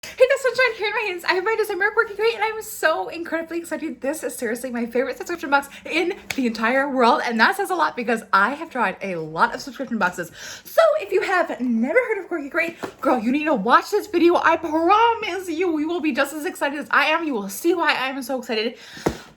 Hey, that's Sunshine here in my hands. I have my December Quirky Crate and I'm so incredibly excited. This is seriously my favorite subscription box in the entire world, and that says a lot because I have tried a lot of subscription boxes. So if you have never heard of Quirky Crate, girl, you need to watch this video. I promise you will be just as excited as I am. You will see why I am so excited.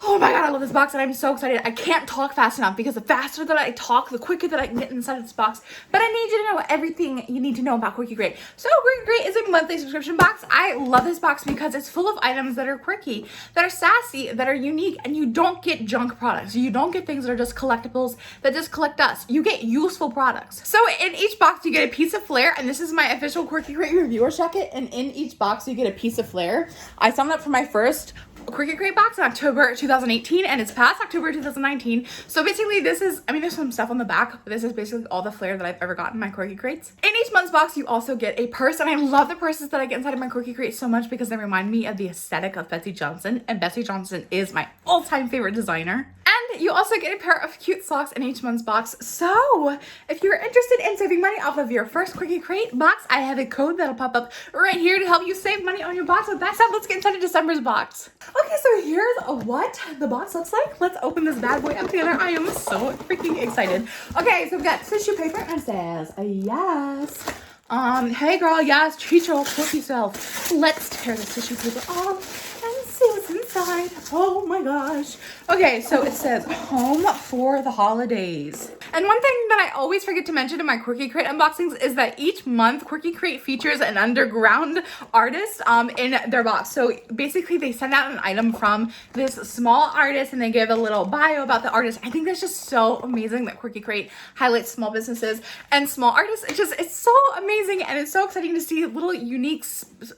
Oh my god, I love this box and I'm so excited. I can't talk fast enough because the faster that I talk, the quicker that I can get inside of this box. But I need you to know everything you need to know about Quirky Crate. So Quirky Crate is a monthly subscription box. I love this box because it's full of items that are quirky, that are sassy, that are unique, and you don't get junk products. You don't get things that are just collectibles that just collect dust. You get useful products. So in each box you get a piece of flair, and this is my official Quirky Crate reviewer jacket, and in each box you get a piece of flair. I signed up for my first Quirky Crate box in October 2018 and it's past October 2019. So basically this is, I mean, there's some stuff on the back, but this is basically all the flair that I've ever gotten in my Quirky Crates. In each month's box, you also get a purse, and I love the purses that I get inside of my Quirky Crate so much because they remind me of the aesthetic of Betsy Johnson, and Betsy Johnson is my all-time favorite designer. And you also get a pair of cute socks in each month's box. So if you're interested in saving money off of your first Quirky Crate box, I have a code that'll pop up right here to help you save money on your box. With that said, let's get inside of December's box. Okay, so here's what the box looks like. Let's open this bad boy up together. I am so freaking excited. Okay, so we've got tissue paper and it says, yes. Hey girl, yes, treat your quirky self. Let's tear the tissue paper off and see what's inside. Oh my gosh. Okay, so it says home for the holidays. And one thing that I always forget to mention in my Quirky Crate unboxings is that each month Quirky Crate features an underground artist in their box. So basically they send out an item from this small artist and they give a little bio about the artist. I think that's just so amazing that Quirky Crate highlights small businesses and small artists. It's so amazing, and it's so exciting to see little unique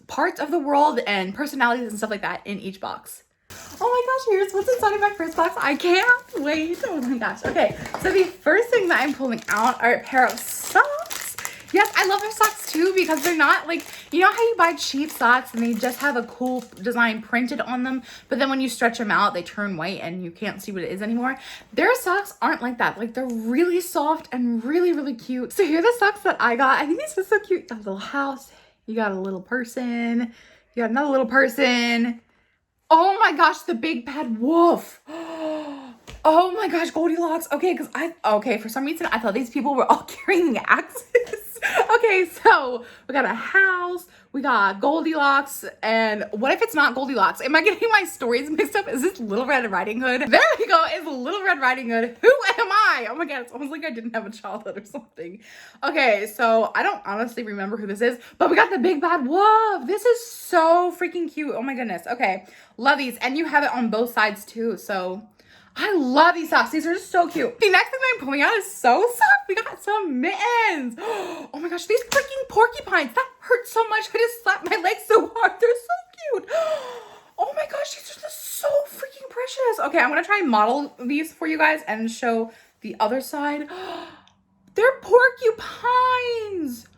parts of the world and personalities and stuff like that in each box. Oh my gosh, here's what's inside of my first box. I can't wait. Oh my gosh. Okay, so the first thing that I'm pulling out are a pair of socks. Yes, I love their socks too because they're not like, you know how you buy cheap socks and they just have a cool design printed on them, but then when you stretch them out, they turn white and you can't see what it is anymore. Their socks aren't like that. Like, they're really soft and really, really cute. So here are the socks that I got. I think these are so cute. You got a little house. You got a little person. You got another little person. Oh my gosh, the big bad wolf. Oh my gosh, Goldilocks. Okay, for some reason I thought these people were all carrying axes. Okay, so we got a house, we got Goldilocks, and what if it's not Goldilocks? Am I getting my stories mixed up? Is this Little Red Riding Hood? There we go, it's Little Red Riding Hood. Who am I? Oh my god, it's almost like I didn't have a childhood or something. Okay, so I don't honestly remember who this is, but we got the big bad wolf. This is so freaking cute. Oh my goodness. Okay, love these, and you have it on both sides too, so I love these socks. These are just so cute. The next thing that I'm pulling out is so soft. We got some mittens. Oh my gosh, these freaking porcupines. That hurt so much. I just slapped my legs so hard. They're so cute. Oh my gosh, these are just so freaking precious. Okay, I'm gonna try and model these for you guys and show the other side. They're porcupines.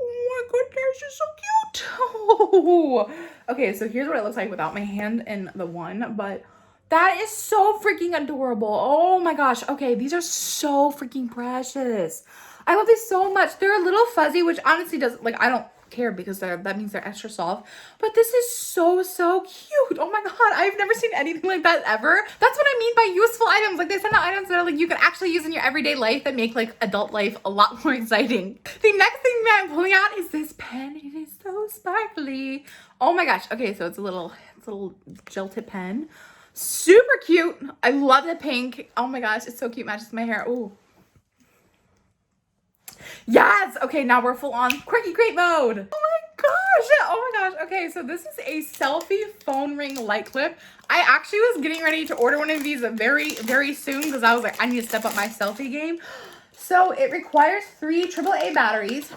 Oh my goodness, you're so cute. Oh. Okay, so here's what it looks like without my hand in the one, but that is so freaking adorable. Oh my gosh. Okay, these are so freaking precious. I love these so much. They're a little fuzzy, which honestly doesn't, like, I don't care because that means they're extra soft. But this is so cute. Oh my god, I've never seen anything like that ever. That's what I mean by useful items. Like, they send out items that are like you can actually use in your everyday life that make like adult life a lot more exciting. The next thing that I'm pulling out is this pen. It is so sparkly. Oh my gosh. Okay, so it's a little gel tip pen. Super cute. I love the pink. Oh my gosh, it's so cute. Matches my hair. Ooh. Yes. Okay, now we're full on Quirky Crate mode. Oh my gosh. Oh my gosh. Okay, so this is a Selfie phone ring light clip. I actually was getting ready to order one of these very soon because I was like, I need to step up my selfie game. So it requires 3 AAA batteries.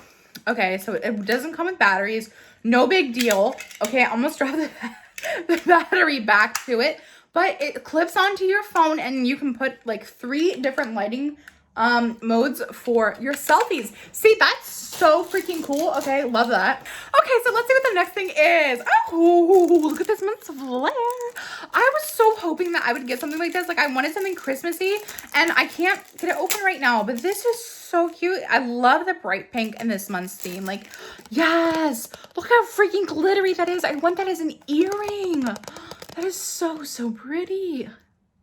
Okay, so it doesn't come with batteries. No big deal. Okay, I almost dropped the battery back to it. But it clips onto your phone and you can put like 3 different lighting modes for your selfies. See, that's so freaking cool. Okay, love that. Okay, so let's see what the next thing is. Oh, look at this month's flare. I I was so hoping that I would get something like this. Like I wanted something Christmassy and I can't get it open right now, but this is so cute. I love the bright pink in this month's theme. Like, yes, look how freaking glittery that is. I want that as an earring. That is so, so pretty.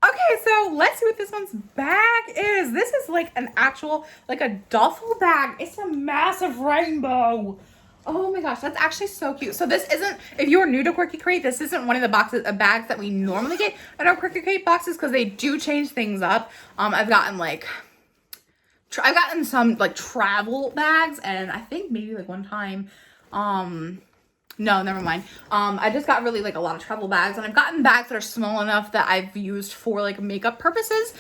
Okay, so let's see what this one's bag is. This is like an actual, like a duffel bag. It's a massive rainbow. Oh my gosh, that's actually so cute. So this isn't, if you're new to Quirky Crate, this isn't one of the bags that we normally get in our Quirky Crate boxes because they do change things up. I've gotten some like travel bags, and I think maybe like one time, no, never mind. I just got really like a lot of travel bags, and I've gotten bags that are small enough that I've used for like makeup purposes.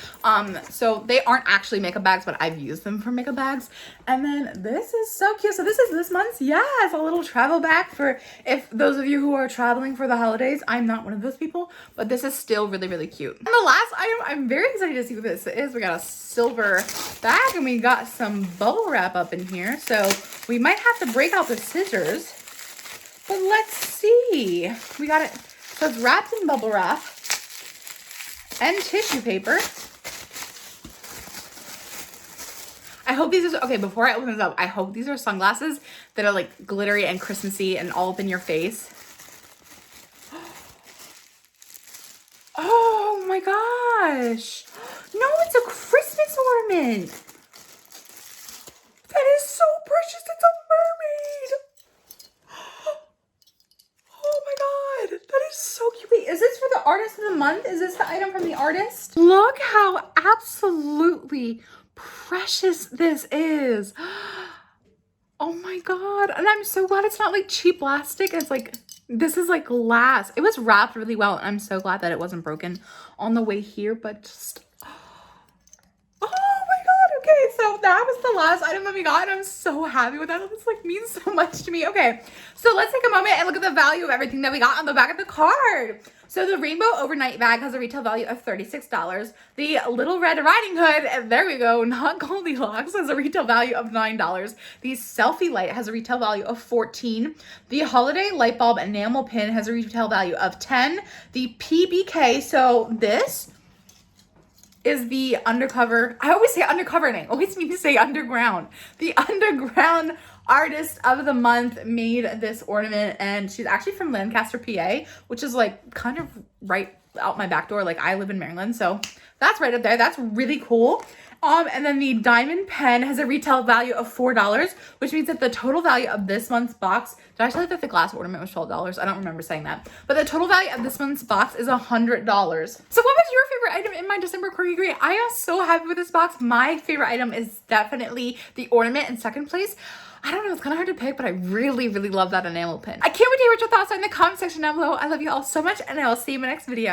So they aren't actually makeup bags, but I've used them for makeup bags. And then this is so cute. So this is this month's, yes, a little travel bag for if those of you who are traveling for the holidays. I'm not one of those people, but this is still really, really cute. And the last item, I'm very excited to see what this is. We got a silver bag and we got some bubble wrap up in here. So we might have to break out the scissors. But let's see. We got it. So it's wrapped in bubble wrap and tissue paper. I hope these are, okay, before I open this up, I hope these are sunglasses that are like glittery and Christmassy and all up in your face. Oh my gosh. No, it's a Christmas ornament. That is so precious. It's a mermaid. Oh my god, that is so cute. Wait, is this for the artist of the month? Is this the item from the artist? Look how absolutely precious this is. Oh my god, and I'm so glad it's not like cheap plastic. It's like, this is like glass. It was wrapped really well, and I'm so glad that it wasn't broken on the way here, but just, okay, so that was the last item that we got, and I'm so happy with that. This like means so much to me. Okay, so let's take a moment and look at the value of everything that we got on the back of the card. So the rainbow overnight bag has a retail value of $36. The little red riding hood, and there we go, not Goldilocks, has a retail value of $9. The selfie light has a retail value of $14. The holiday light bulb enamel pin has a retail value of $10. The PBK, so this is the undercover, I always say undercover, and I always mean to say underground. The underground artist of the month made this ornament, and she's actually from Lancaster, PA, which is like kind of right out my back door. Like I live in Maryland, so that's right up there. That's really cool. And then the diamond pen has a retail value of $4, which means that the total value of this month's box, did I tell you that the glass ornament was $12? I don't remember saying that. But the total value of this month's box is $100. So what was your favorite item in my December Quirky Crate? I am so happy with this box. My favorite item is definitely the ornament in second place. I don't know, it's kind of hard to pick, but I really, really love that enamel pin. I can't wait to hear what your thoughts are in the comment section down below. I love you all so much, and I will see you in my next video.